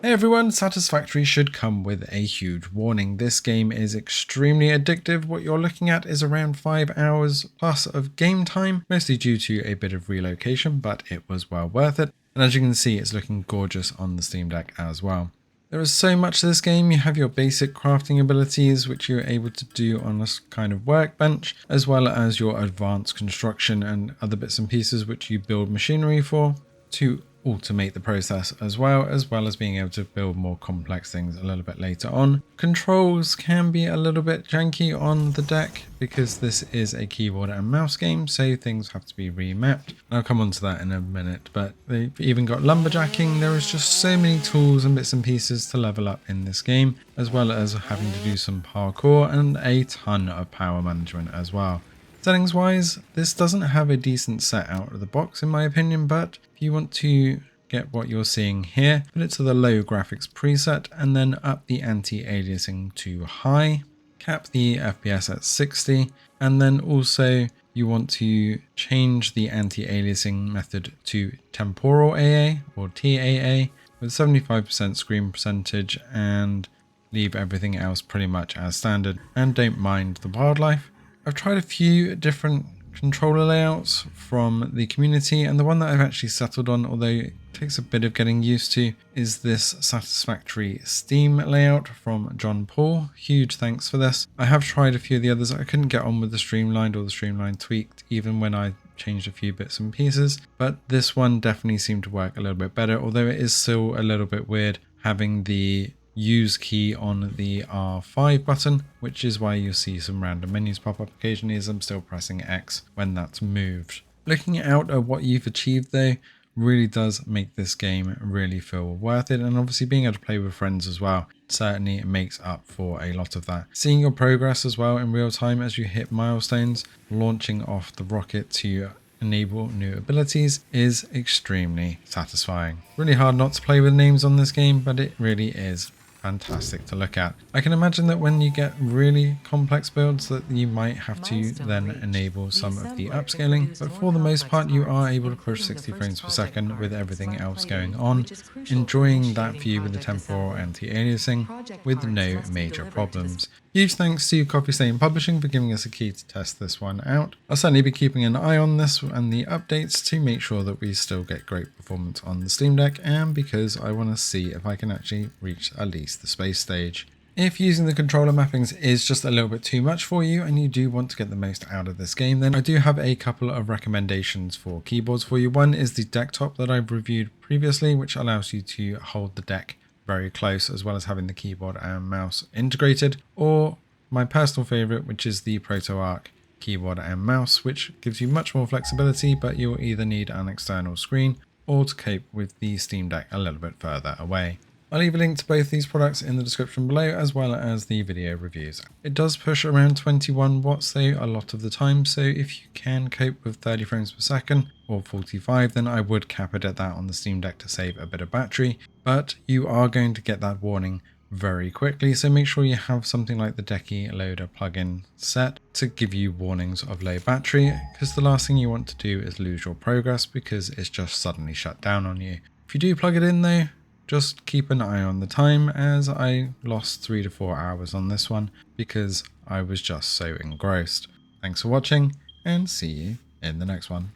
Hey everyone, Satisfactory should come with a huge warning. This game is extremely addictive. What you're looking at is around 5 hours plus of game time, mostly due to a bit of relocation, but it was well worth it. And as you can see, it's looking gorgeous on the Steam Deck as well. There is so much to this game. You have your basic crafting abilities, which you're able to do on this kind of workbench, as well as your advanced construction and other bits and pieces which you build machinery for to automate the process, as well as being able to build more complex things a little bit later on. Controls can be a little bit janky on the deck because this is a keyboard and mouse game, so things have to be remapped. I'll come on to that in a minute, but they've even got lumberjacking. There is just so many tools and bits and pieces to level up in this game, as well as having to do some parkour and a ton of power management as well. Settings wise, this doesn't have a decent set out of the box in my opinion, but if you want to get what you're seeing here, put it to the low graphics preset and then up the anti-aliasing to high, cap the FPS at 60, and then also you want to change the anti-aliasing method to temporal AA or TAA with 75% screen percentage and leave everything else pretty much as standard, and don't mind the wildlife. I've tried a few different controller layouts from the community, and the one that I've actually settled on, although it takes a bit of getting used to, is this Satisfactory Steam layout from John Paul. Huge thanks for this. I have tried a few of the others. I couldn't get on with the streamlined or the streamline tweaked even when I changed a few bits and pieces, but this one definitely seemed to work a little bit better, although it is still a little bit weird having the use key on the R5 button, which is why you'll see some random menus pop up occasionally as I'm still pressing X when that's moved. Looking out at what you've achieved though really does make this game really feel worth it, and obviously being able to play with friends as well certainly makes up for a lot of that. Seeing your progress as well in real time as you hit milestones, launching off the rocket to enable new abilities is extremely satisfying. Really hard not to play with names on this game, but it really is fantastic to look at. I can imagine that when you get really complex builds that you might have to then enable some of the upscaling, but for the most part you are able to push 60 frames per second with everything else going on, enjoying that view with the temporal anti-aliasing with no major problems. Huge thanks to Coffee Stain Publishing for giving us a key to test this one out. I'll certainly be keeping an eye on this and the updates to make sure that we still get great performance on the Steam Deck, and because I want to see if I can actually reach at least the space stage. If using the controller mappings is just a little bit too much for you and you do want to get the most out of this game, then I do have a couple of recommendations for keyboards for you. One is the DeckTop that I've reviewed previously, which allows you to hold the deck very close as well as having the keyboard and mouse integrated, or my personal favorite, which is the ProtoArc Keyboard and Mouse, which gives you much more flexibility, but you'll either need an external screen or to cope with the Steam Deck a little bit further away. I'll leave a link to both these products in the description below, as well as the video reviews. It does push around 21 watts though a lot of the time, so if you can cope with 30 frames per second or 45, then I would cap it at that on the Steam Deck to save a bit of battery, but you are going to get that warning very quickly, so make sure you have something like the Decky Loader plugin set to give you warnings of low battery, because the last thing you want to do is lose your progress because it's just suddenly shut down on you. If you do plug it in though, just keep an eye on the time, as I lost 3 to 4 hours on this one because I was just so engrossed. Thanks for watching and see you in the next one.